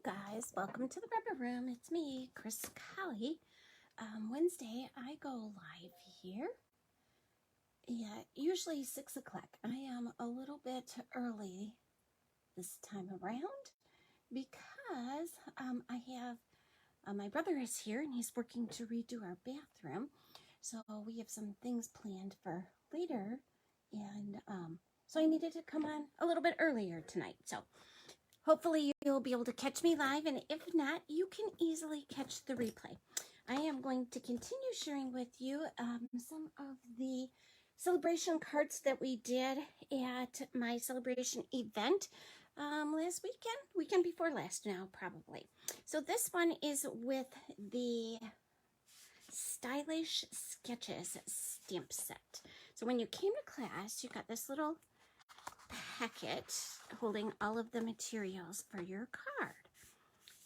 guys, welcome to the Rubber Room. It's me, Chris Colley. Wednesday I go live here. Yeah, usually 6 o'clock. I am a little bit early this time around because I have my brother is here and he's working to redo our bathroom. So we have some things planned for later, and so I needed to come on a little bit earlier tonight. So hopefully you'll be able to catch me live, and if not, you can easily catch the replay. I am going to continue sharing with you some of the celebration cards that we did at my celebration event last weekend before last now probably. So this one is with the Stylish Sketches stamp set. So when you came to class, you got this little packet holding all of the materials for your card.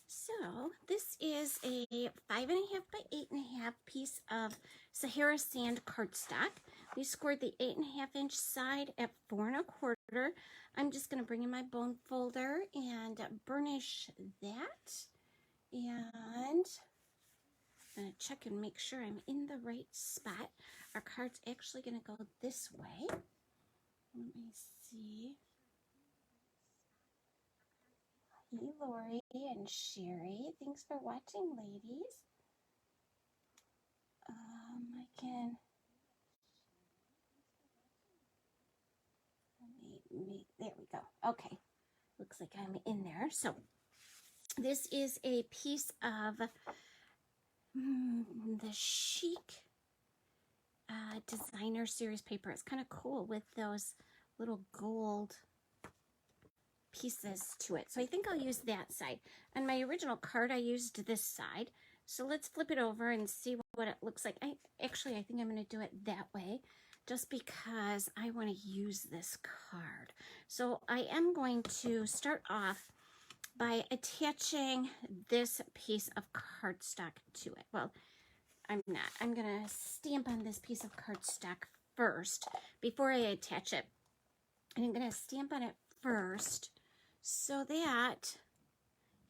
So this is a 5.5 by 8.5 piece of Sahara sand cardstock. We scored the 8.5-inch side at 4 1/4. I'm just going to bring in my bone folder and burnish that, and I'm going to check and make sure I'm in the right spot. Our card's actually going to go this way. Let me see. Hey, Lori and Sherry. Thanks for watching, ladies. There we go. Okay. Looks like I'm in there. So this is a piece of the Chic designer series paper. It's kind of cool with those little gold pieces to it. So I think I'll use that side. On my original card, I used this side. So let's flip it over and see what it looks like. I think I'm going to do it that way just because I want to use this card. So I am going to start off by attaching this piece of cardstock to it. Well, I'm not. I'm going to stamp on this piece of cardstock first before I attach it. And I'm going to stamp on it first so that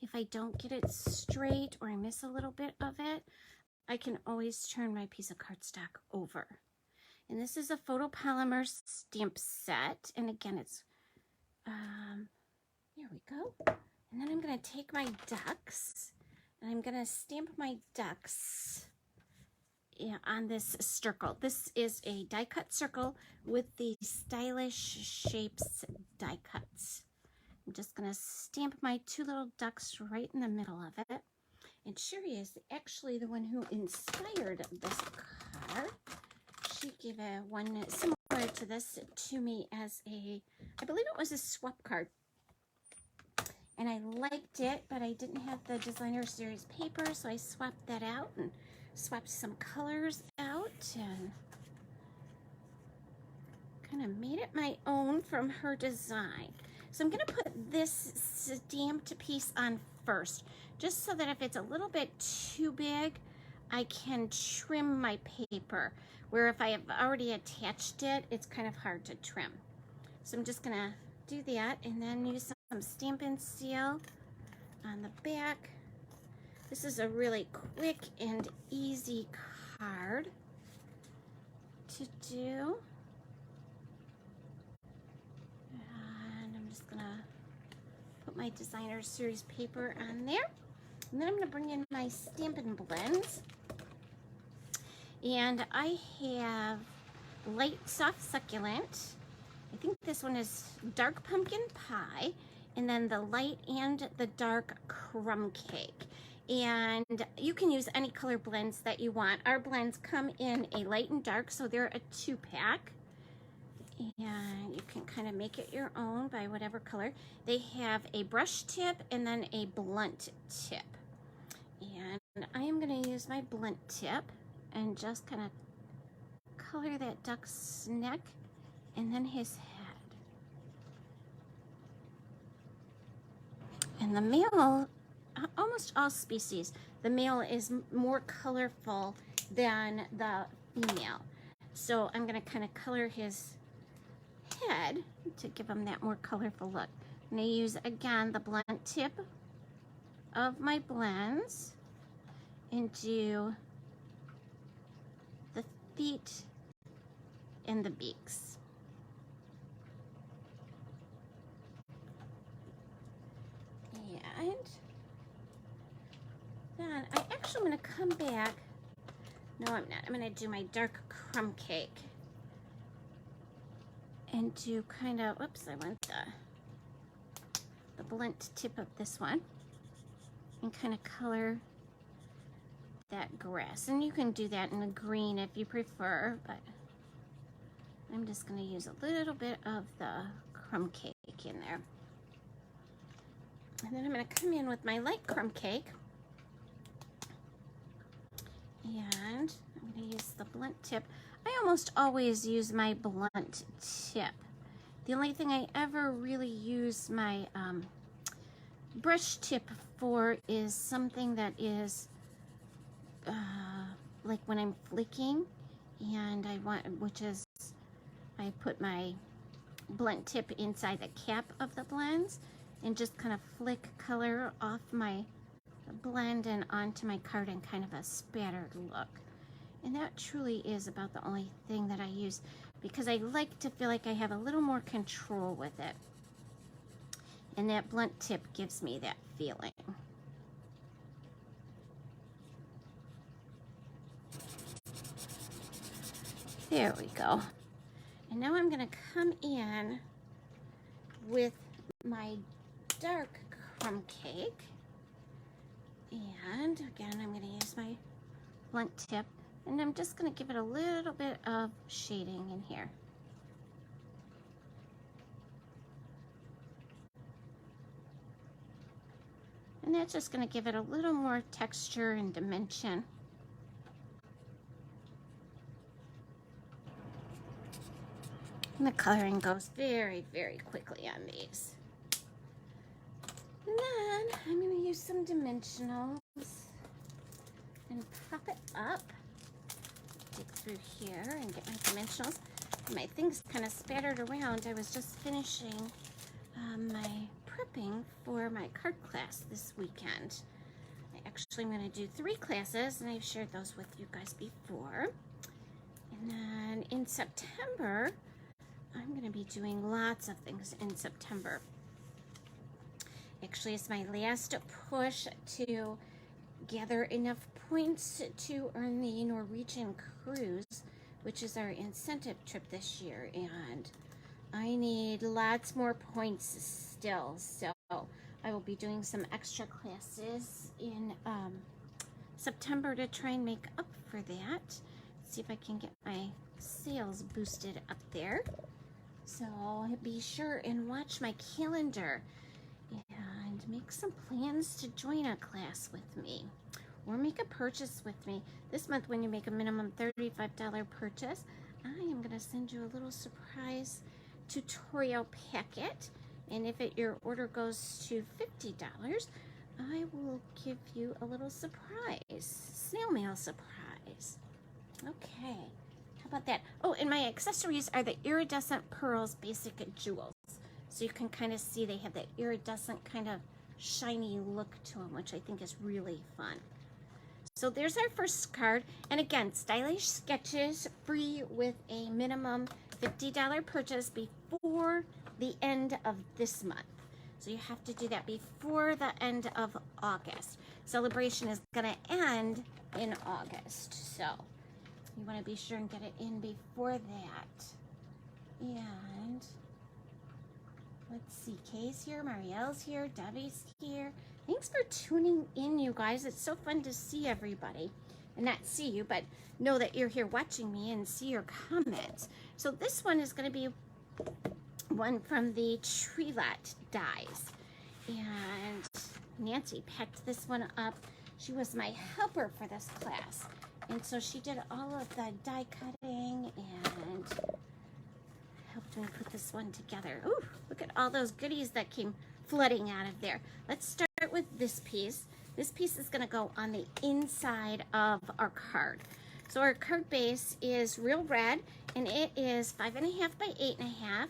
if I don't get it straight or I miss a little bit of it, I can always turn my piece of cardstock over. And this is a photopolymer stamp set. And again, it's, here we go. And then I'm going to take my ducks and I'm going to stamp my ducks on this circle. This is a die cut circle with the Stylish Shapes die cuts. I'm just going to stamp my two little ducks right in the middle of it. And Sherry is actually the one who inspired this card. She gave one similar to this to me as I believe it was a swap card. And I liked it, but I didn't have the designer series paper, so I swapped that out and swapped some colors out and kind of made it my own from her design. So I'm going to put this stamped piece on first, just so that if it's a little bit too big, I can trim my paper, where if I have already attached it, it's kind of hard to trim. So I'm just going to do that and then use some Stampin' Seal on the back. This is a really quick and easy card to do. And I'm just gonna put my designer series paper on there. And then I'm gonna bring in my Stampin' Blends. And I have Light Soft Succulent. I think this one is Dark Pumpkin Pie. And then the light and the dark crumb cake. And you can use any color blends that you want. Our blends come in a light and dark, so they're a 2-pack. And you can kind of make it your own by whatever color. They have a brush tip and then a blunt tip. And I am going to use my blunt tip and just kind of color that duck's neck and then his head. And the male, almost all species, the male is more colorful than the female. So I'm going to kind of color his head to give him that more colorful look. I'm going to use, again, the blunt tip of my blends and do the feet and the beaks. And then I actually am going to come back. No, I'm not. I'm going to do my dark crumb cake and do kind of, whoops, I want the blunt tip of this one and kind of color that grass. And you can do that in a green if you prefer, but I'm just going to use a little bit of the crumb cake in there. And then I'm going to come in with my light crumb cake. And I'm going to use the blunt tip. I almost always use my blunt tip. The only thing I ever really use my brush tip for is something that is like when I'm flicking and I want, which is I put my blunt tip inside the cap of the blends and just kind of flick color off my blend and onto my card in kind of a spattered look. And that truly is about the only thing that I use because I like to feel like I have a little more control with it. And that blunt tip gives me that feeling. There we go. And now I'm going to come in with my dark crumb cake. And again, I'm going to use my blunt tip. And I'm just going to give it a little bit of shading in here. And that's just going to give it a little more texture and dimension. And the coloring goes very, very quickly on these. And then I'm going to use some dimensionals and pop it up. Dig through here and get my dimensionals. My things kind of spattered around. I was just finishing my prepping for my card class this weekend. I'm going to do 3 classes, and I've shared those with you guys before. And then in September, I'm going to be doing lots of things in September. Actually, it's my last push to gather enough points to earn the Norwegian cruise, which is our incentive trip this year, and I need lots more points still, so I will be doing some extra classes in September to try and make up for that. See if I can get my sales boosted up there. So be sure and watch my calendar and make some plans to join a class with me or make a purchase with me. This month, when you make a minimum $35 purchase, I am going to send you a little surprise tutorial packet. And if your order goes to $50, I will give you a little surprise, snail mail surprise. Okay, how about that? Oh, and my accessories are the iridescent pearls basic jewels. So you can kind of see they have that iridescent kind of shiny look to them, which I think is really fun. So there's our first card. And again, stylish sketches free with a minimum $50 purchase before the end of this month. So you have to do that before the end of August. Sale-A-Bration is going to end in August. So you want to be sure and get it in before that. And let's see, Kay's here, Marielle's here, Debbie's here. Thanks for tuning in, you guys. It's so fun to see everybody. And not see you, but know that you're here watching me and see your comments. So this one is going to be one from the Tree Lot dies. And Nancy picked this one up. She was my helper for this class. And so she did all of the die cutting and helped me put this one together. Ooh, look at all those goodies that came flooding out of there. Let's start with this piece. This piece is going to go on the inside of our card. So our card base is real red, and it is 5.5 by 8.5,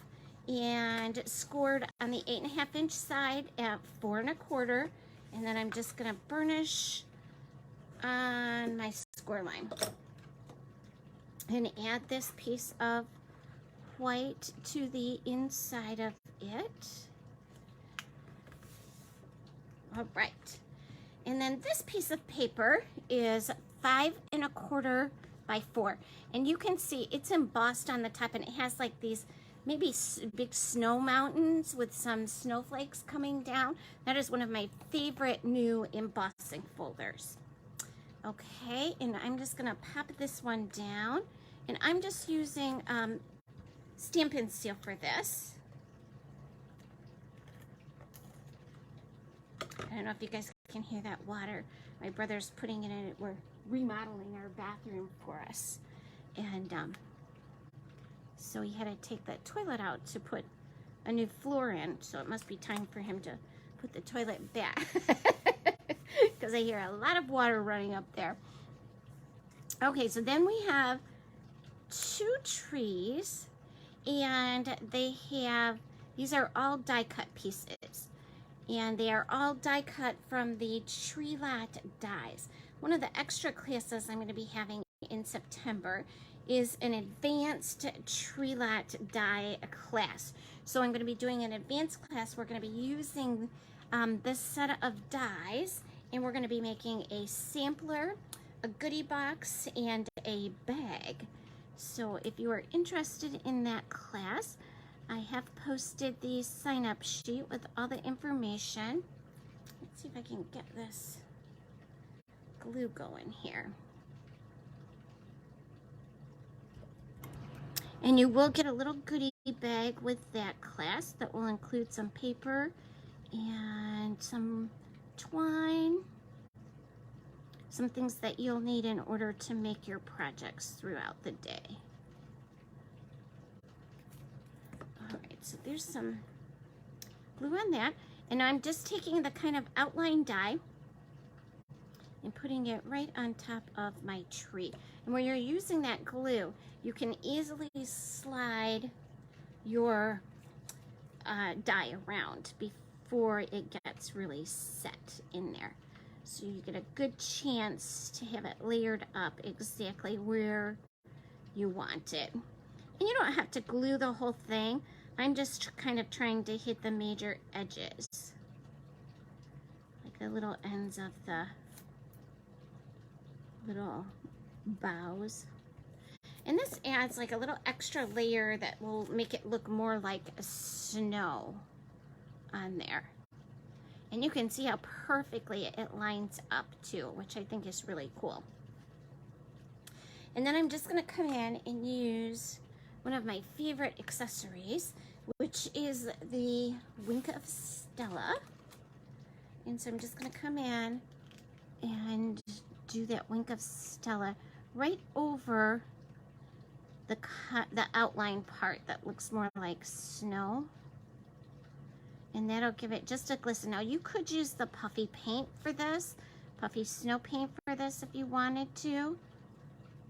and scored on the 8.5 inch side at 4 1/4, And then I'm just gonna burnish on my score line and add this piece of white to the inside of it. All right. And then this piece of paper is 5 1/4 by 4. And you can see it's embossed on the top, and it has like these maybe big snow mountains with some snowflakes coming down. That is one of my favorite new embossing folders. Okay, and I'm just gonna pop this one down, and I'm just using Stampin' Seal for this. I don't know if you guys can hear that water. My brother's putting it in. We're remodeling our bathroom for us. And so he had to take that toilet out to put a new floor in. So it must be time for him to put the toilet back. Because I hear a lot of water running up there. Okay, so then we have 2 trees. And they have, these are all die cut pieces. And they are all die cut from the Tree Lot dies. One of the extra classes I'm going to be having in September is an advanced Tree Lot die class. So I'm going to be doing an advanced class. We're going to be using this set of dies, and we're going to be making a sampler, a goodie box, and a bag. So if you are interested in that class, I have posted the sign-up sheet with all the information. Let's see if I can get this glue going here. And you will get a little goodie bag with that class that will include some paper and some twine, some things that you'll need in order to make your projects throughout the day. All right, so there's some glue on that. And I'm just taking the kind of outline die and putting it right on top of my tree. And when you're using that glue, you can easily slide your die around before it gets really set in there. So you get a good chance to have it layered up exactly where you want it. And you don't have to glue the whole thing. I'm just kind of trying to hit the major edges, like the little ends of the little boughs. And this adds like a little extra layer that will make it look more like snow on there. And you can see how perfectly it lines up too, which I think is really cool. And then I'm just going to come in and use one of my favorite accessories, which is the Wink of Stella. And so I'm just going to come in and do that Wink of Stella right over the outline part that looks more like snow. And that'll give it just a glisten. Now you could use the puffy paint for this, puffy snow paint for this if you wanted to,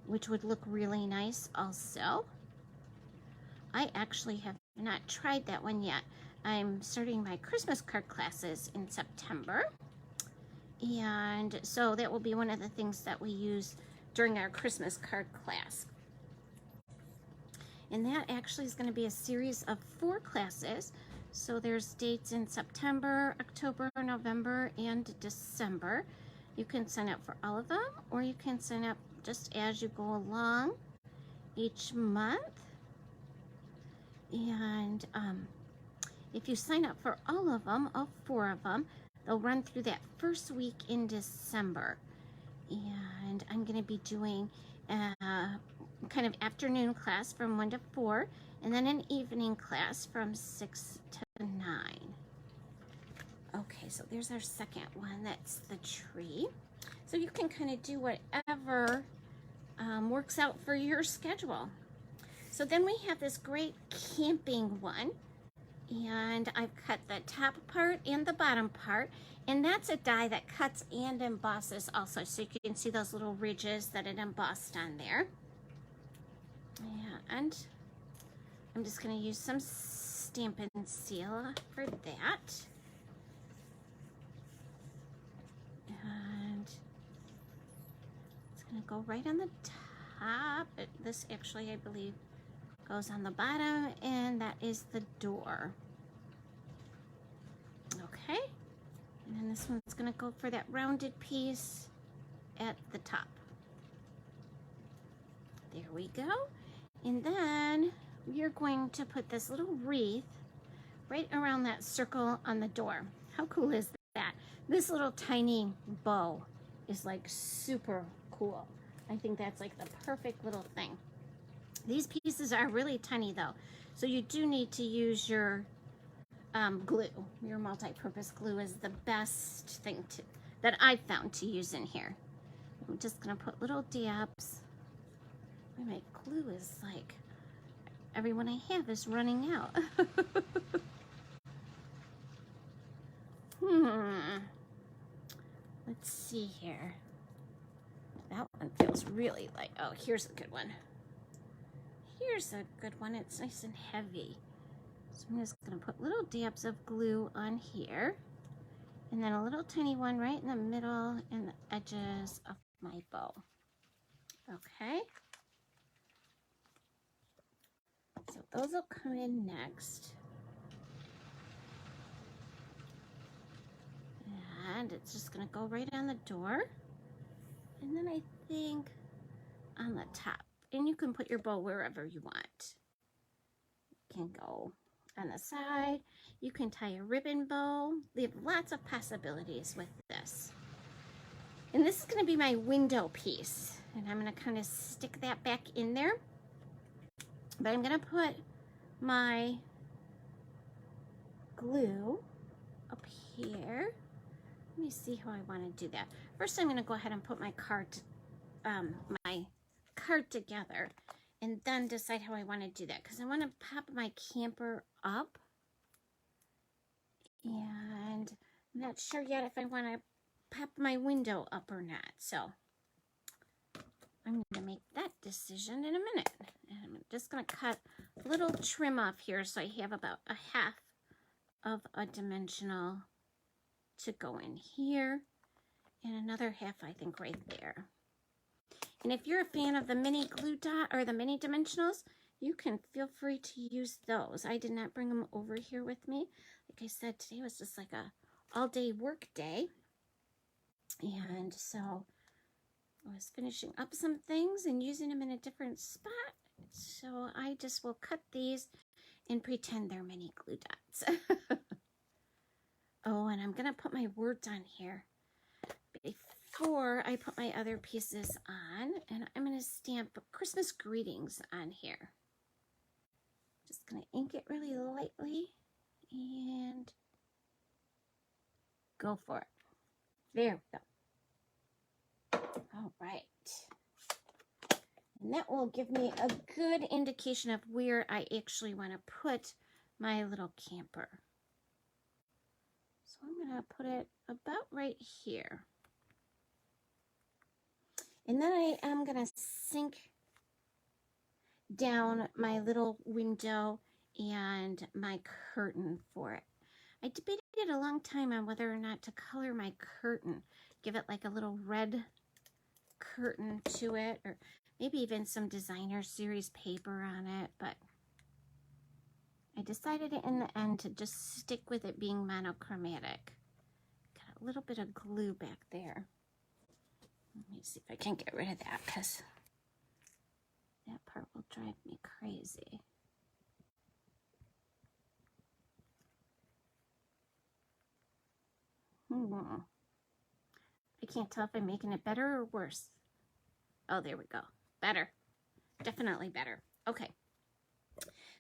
which would look really nice also. I actually have not tried that one yet. I'm starting my Christmas card classes in September. And so that will be one of the things that we use during our Christmas card class. And that actually is going to be a series of 4 classes. So there's dates in September, October, November, and December. You can sign up for all of them, or you can sign up just as you go along each month. And if you sign up for all of them, all 4 of them, they'll run through that first week in December. And I'm going to be doing kind of afternoon class from 1 to 4, and then an evening class from 6 to 9. Okay, so there's our second one. That's the tree. So you can kind of do whatever works out for your schedule. So then we have this great camping one, and I've cut the top part and the bottom part, and that's a die that cuts and embosses also, so you can see those little ridges that it embossed on there. And I'm just going to use some Stampin' Seal for that. gonna go right on the top. This actually, I believe, goes on the bottom, and that is the door. Okay, and then this one's gonna go for that rounded piece at the top. There we go. And then we are going to put this little wreath right around that circle on the door. How cool is that? This little tiny bow is like super cool. I think that's like the perfect little thing. These pieces are really tiny though, so you do need to use your glue. Your multi-purpose glue is the best thing that I've found to use in here. I'm just gonna put little dabs. My glue is like, everyone I have is running out. Let's see here. That one feels really light. Oh, here's a good one. Here's a good one. It's nice and heavy. So I'm just going to put little dabs of glue on here. And then a little tiny one right in the middle and the edges of my bow. Okay. So those will come in next. And it's just going to go right on the door. And then I think on the top. And you can put your bow wherever you want. You can go on the side. You can tie a ribbon bow. We have lots of possibilities with this. And this is going to be my window piece. And I'm going to kind of stick that back in there. But I'm going to put my glue up here. Let me see how I want to do that. First, I'm going to go ahead and put my card together, and then decide how I want to do that, because I want to pop my camper up, and I'm not sure yet if I want to pop my window up or not. So I'm going to make that decision in a minute. And I'm just going to cut a little trim off here so I have about a half of a dimensional to go in here, and another half I think right there. And if you're a fan of the mini glue dot or the mini dimensionals, you can feel free to use those. I did not bring them over here with me. Like I said, today was just like a all-day work day. And so I was finishing up some things and using them in a different spot. So I just will cut these and pretend they're mini glue dots. Oh, and I'm going to put my words on here before I put my other pieces on, and I'm going to stamp Christmas greetings on here. Just going to ink it really lightly and go for it. There we go. All right. And that will give me a good indication of where I actually want to put my little camper. So I'm going to put it about right here. And then I am going to sink down my little window and my curtain for it. I debated a long time on whether or not to color my curtain. Give it like a little red curtain to it, or maybe even some designer series paper on it, but I decided in the end to just stick with it being monochromatic. Got a little bit of glue back there. Let me see if I can get rid of that, because that part will drive me crazy. I can't tell if I'm making it better or worse. Oh, there we go. Better. Definitely better. Okay.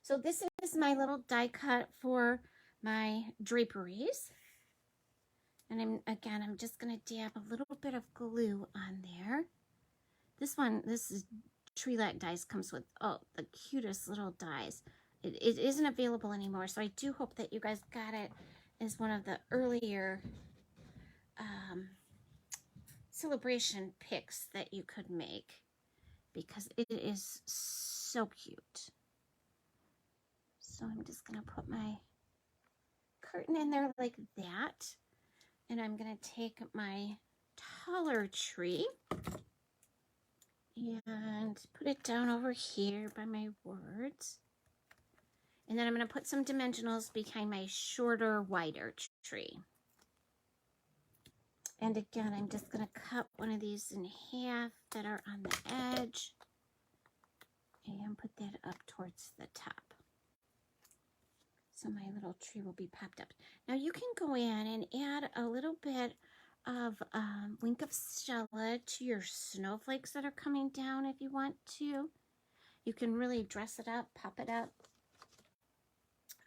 So this is my little die cut for my draperies. And I'm just going to dab a little bit of glue on there. This is Tree-Lat dies, comes with, oh, the cutest little dies. It isn't available anymore, so I do hope that you guys got it as one of the earlier Sale-A-Bration picks that you could make, because it is so cute. So I'm just going to put my curtain in there like that. And I'm going to take my taller tree and put it down over here by my words. And then I'm going to put some dimensionals behind my shorter, wider tree. And again, I'm just going to cut one of these in half that are on the edge and put that up towards the top. So my little tree will be popped up. Now you can go in and add a little bit of Wink of Stella to your snowflakes that are coming down if you want to. You can really dress it up, pop it up.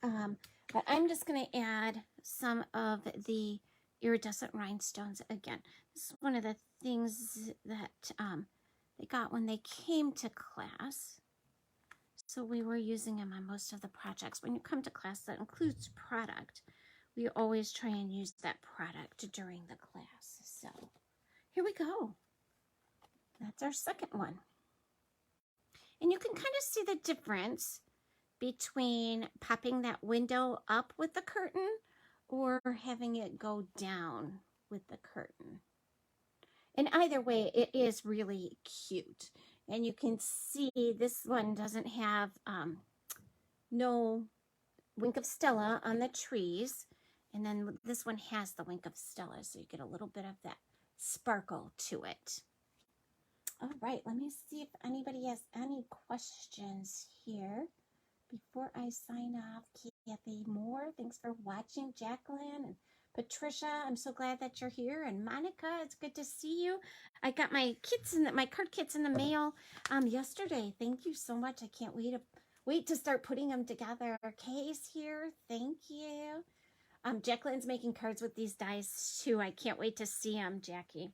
But I'm just going to add some of the iridescent rhinestones again. This is one of the things that they got when they came to class. So we were using them on most of the projects. When you come to class that includes product, we always try and use that product during the class. So here we go. That's our second one. And you can kind of see the difference between popping that window up with the curtain or having it go down with the curtain. And either way, it is really cute. And you can see this one doesn't have no Wink of Stella on the trees. And then this one has the Wink of Stella, so you get a little bit of that sparkle to it. All right, let me see if anybody has any questions here before I sign off. Kathy Moore, thanks for watching. Jacqueline and Patricia, I'm so glad that you're here. And Monica, it's good to see you. I got my kits in my card kits in the mail yesterday. Thank you so much. I can't wait to start putting them together. Kay's here. Thank you. Jacqueline's making cards with these dies too. I can't wait to see them, Jackie.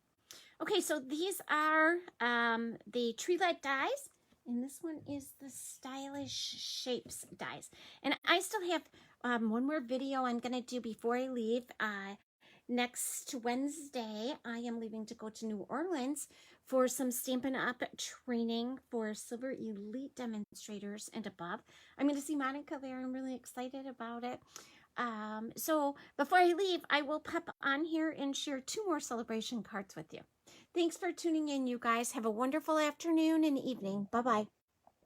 Okay, so these are the tree light dies. And this one is the Stylish Shapes dies. And I still have one more video I'm going to do before I leave. Next Wednesday, I am leaving to go to New Orleans for some Stampin' Up! Training for Silver Elite demonstrators and above. I'm going to see Monica there. I'm really excited about it. So before I leave, I will pop on here and share 2 more celebration cards with you. Thanks for tuning in, you guys. Have a wonderful afternoon and evening. Bye-bye.